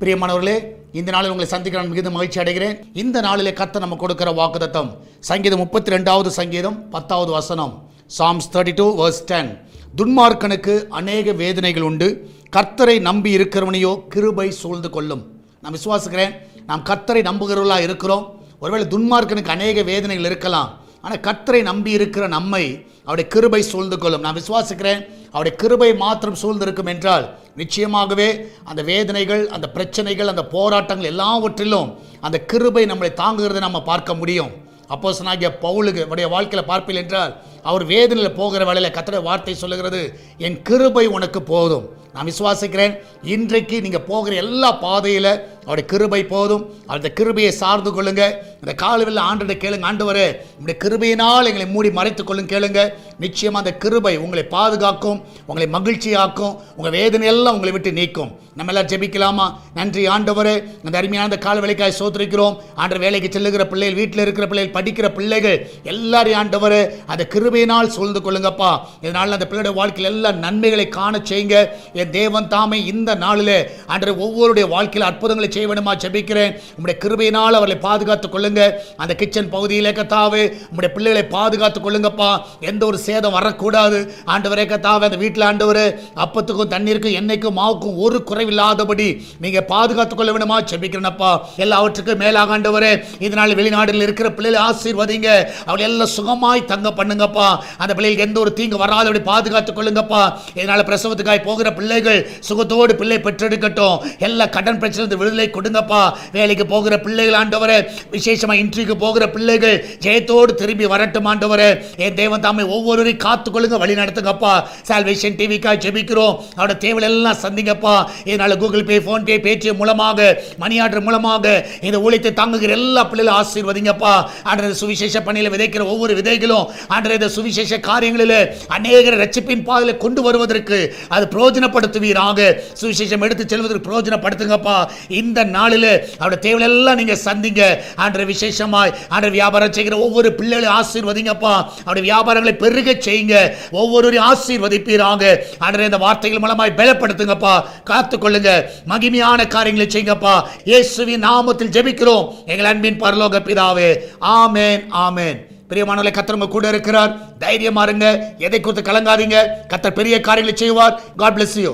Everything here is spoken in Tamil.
பிரியமானவர்களே, இந்த நாளில் உங்களை சந்திக்க நான் மிகுந்த மகிழ்ச்சி அடைகிறேன். இந்த நாளிலே கர்த்தர் நம்ம கொடுக்கிற வாக்குத்தத்தம் சங்கீதம் 32வது சங்கீதம் 10வது வசனம். Psalms 32 verse 10. துன்மார்க்கனுக்கு அநேக வேதனைகள் உண்டு, கர்த்தரை நம்பி இருக்கிறவனையோ கிருபை சூழ்ந்து கொள்ளும். நான் விசுவாசிக்கிறேன், நாம் கர்த்தரை நம்புகிறவர்களாக இருக்கிறோம். ஒருவேளை துன்மார்க்கனுக்கு அநேக வேதனைகள் இருக்கலாம், ஆனால் கர்த்தரை நம்பி இருக்கிற நம்மை அவருடைய கிருபை சூழ்ந்து கொள்ளும். நான் விசுவாசிக்கிறேன், அவருடைய கிருபை மாத்திரம் சூழ்ந்திருக்கும் என்றால் நிச்சயமாகவே அந்த வேதனைகள், அந்த பிரச்சனைகள், அந்த போராட்டங்கள் எல்லாவற்றிலும் அந்த கிருபை நம்மளை தாங்குகிறதை நம்ம பார்க்க முடியும். அப்போஸ்தலனாகிய பவுலுக்கு அவருடைய வாழ்க்கையில் பார்ப்பீர்கள் என்றால், அவர் வேதனையில் போகிற வேளையில் கர்த்தருடைய வார்த்தை சொல்லுகிறது, என் கிருபை உனக்கு போதும். நான் விசுவாசிக்கிறேன், இன்றைக்கு நீங்கள் போகிற எல்லா பாதையில் அவருடைய கிருபை போதும். அந்த கிருபையை சார்ந்து கொள்ளுங்க. இந்த காலவில் ஆண்டவரை கேளுங்க, ஆண்டவரே உங்களுடைய கிருபையினால் எங்களை மூடி மறைத்துக் கொள்ளுங்க கேளுங்க. நிச்சயமாக அந்த கிருபை உங்களை பாதுகாக்கும், உங்களை மகிழ்ச்சியாக்கும், உங்கள் வேதனையெல்லாம் உங்களை விட்டு நீக்கும். நம்ம எல்லாம் ஜெபிக்கலாமா? நன்றி ஆண்டவரே, அந்த அருமையான அந்த கால வேலைக்காய் சோதரிக்கிறோம். ஆண்டவர் வேலைக்கு செல்லுகிற பிள்ளைகள், வீட்டில் இருக்கிற பிள்ளைகள், படிக்கிற பிள்ளைகள் எல்லாரையும் ஆண்டவரே அந்த கிருபையினால் சூழ்ந்து கொள்ளுங்கப்பா. இதனால் அந்த பிள்ளைடைய வாழ்க்கையில் எல்லா நன்மைகளை காண செய்யுங்க. என் தேவன் தாமே இந்த நாளில் ஆண்டவர் ஒவ்வொருடைய வாழ்க்கையில் அற்புதங்களை செய்ய வேண்டுமா ஜெபிக்கிறேன். உங்களுடைய கிருபையினால் அவர்களை பாதுகாத்துக் கொள்ளுங்க. அந்த கிச்சன் பகுதியிலே கர்த்தாவே உங்களுடைய பிள்ளைகளை பாதுகாத்துக் கொள்ளுங்கப்பா. எந்த ஒரு சேதம் வரக்கூடாது ஆண்டவரே கர்த்தாவே. அந்த வீட்டில் ஆண்டவரே அப்பத்துக்கும் தண்ணீருக்கும் எண்ணெய்க்கும் மாவுக்கும் ஒரு குறைவில்லாதபடி நீங்க பாதுகாத்துக் கொள்ள வேண்டுமா ஜெபிக்கிறேனப்பா. எல்லாவற்றுக்கும் மேலாக ஆண்டவரே இதனால் வெளிநாடுகளில் இருக்கிற பிள்ளைகளை ஆசீர்வதிங்க. அவளை எல்லாம் சுகமாய் தங்க பண்ணுங்கப்பா. அந்த பிள்ளைகளுக்கு எந்த ஒரு தீங்கு வராதபடி பாதுகாத்துக் கொள்ளுங்கப்பா. இதனால் பிரசவத்துக்காய் போகிற பிள்ளைகள் சுகத்தோடு பிள்ளை பெற்றெடுக்கட்டும். எல்லா கடன் பிரச்சனை விடுதலை கொடுங்கப்பா. வேலைக்கு போகிற பிள்ளைகள் ஆண்டவரே, விசேஷமா இன்டர்வியூக்கு போகிற பிள்ளைகள் ஜெயத்தோடு திரும்பி வரட்டும் ஆண்டவரே. என் தேவன் தாமே ஒவ்வொருவரையும் காத்துக்கொள்ளுங்க, வழி நடத்துங்கப்பா. சால்வேஷன் டிவிக்காய் ஜெபிக்கிறோம், அவருடைய தேவைகள் எல்லாம் சந்திங்கப்பா. இதனால கூகுள் பே, போன் பே, பேடிஎம் மூலமாக, மணி ஆர்டர் மூலமாக இந்த ஊழியத்தை தாங்குகிற எல்லா பிள்ளைகளும் ஆசீர்வதிங்கப்பா. ஆண்டவரே சுவிசேஷ பணியில் விதைக்கிற ஒவ்வொரு விதைகளும் ஆண்டவரே இந்த சுவிசேஷ காரியங்களில் அநேகரை ரட்சிப்பின் பாதையில் கொண்டு வருவதற்கு அது பிரயோஜனப்படுத்துவீராக. சுவிசேஷம் எடுத்து செல்வதற்கு பிரயோஜனப்படுத்துங்கப்பா. இந்த நாளில் அவருடைய தேவைகள் எல்லாம் நீங்க சந்திங்க ஆண்டவரே. விசேஷமாய் ஆண்டவர் வியாபாரம் செய்கிற ஒவ்வொரு பிள்ளைகளையும் ஆசீர்வதிங்கப்பா. அவருடைய வியாபாரங்களை பெருக செய்யுங்க, ஒவ்வொருவரையும் ஆசீர்வதிப்பீராக. ஆண்டவரே இந்த வார்த்தைகள் மூலமாய் பலப்படுத்துங்கப்பா, காத்துக்கொள்ளுங்க, மகிமையான காரியங்களை செய்யுங்கப்பா. இயேசுவின் நாமத்தில் ஜெபிக்கிறோம் எங்கள் அன்பின் பரலோக பிதாவே, ஆமென், ஆமென். பிரியமானவர்களே, கர்த்தர் உங்க கூட இருக்கிறார். தைரியமா இருங்க, எதை குறித்து கலங்காதீங்க. கர்த்தர் பெரிய காரியங்களை செய்வார். God bless you.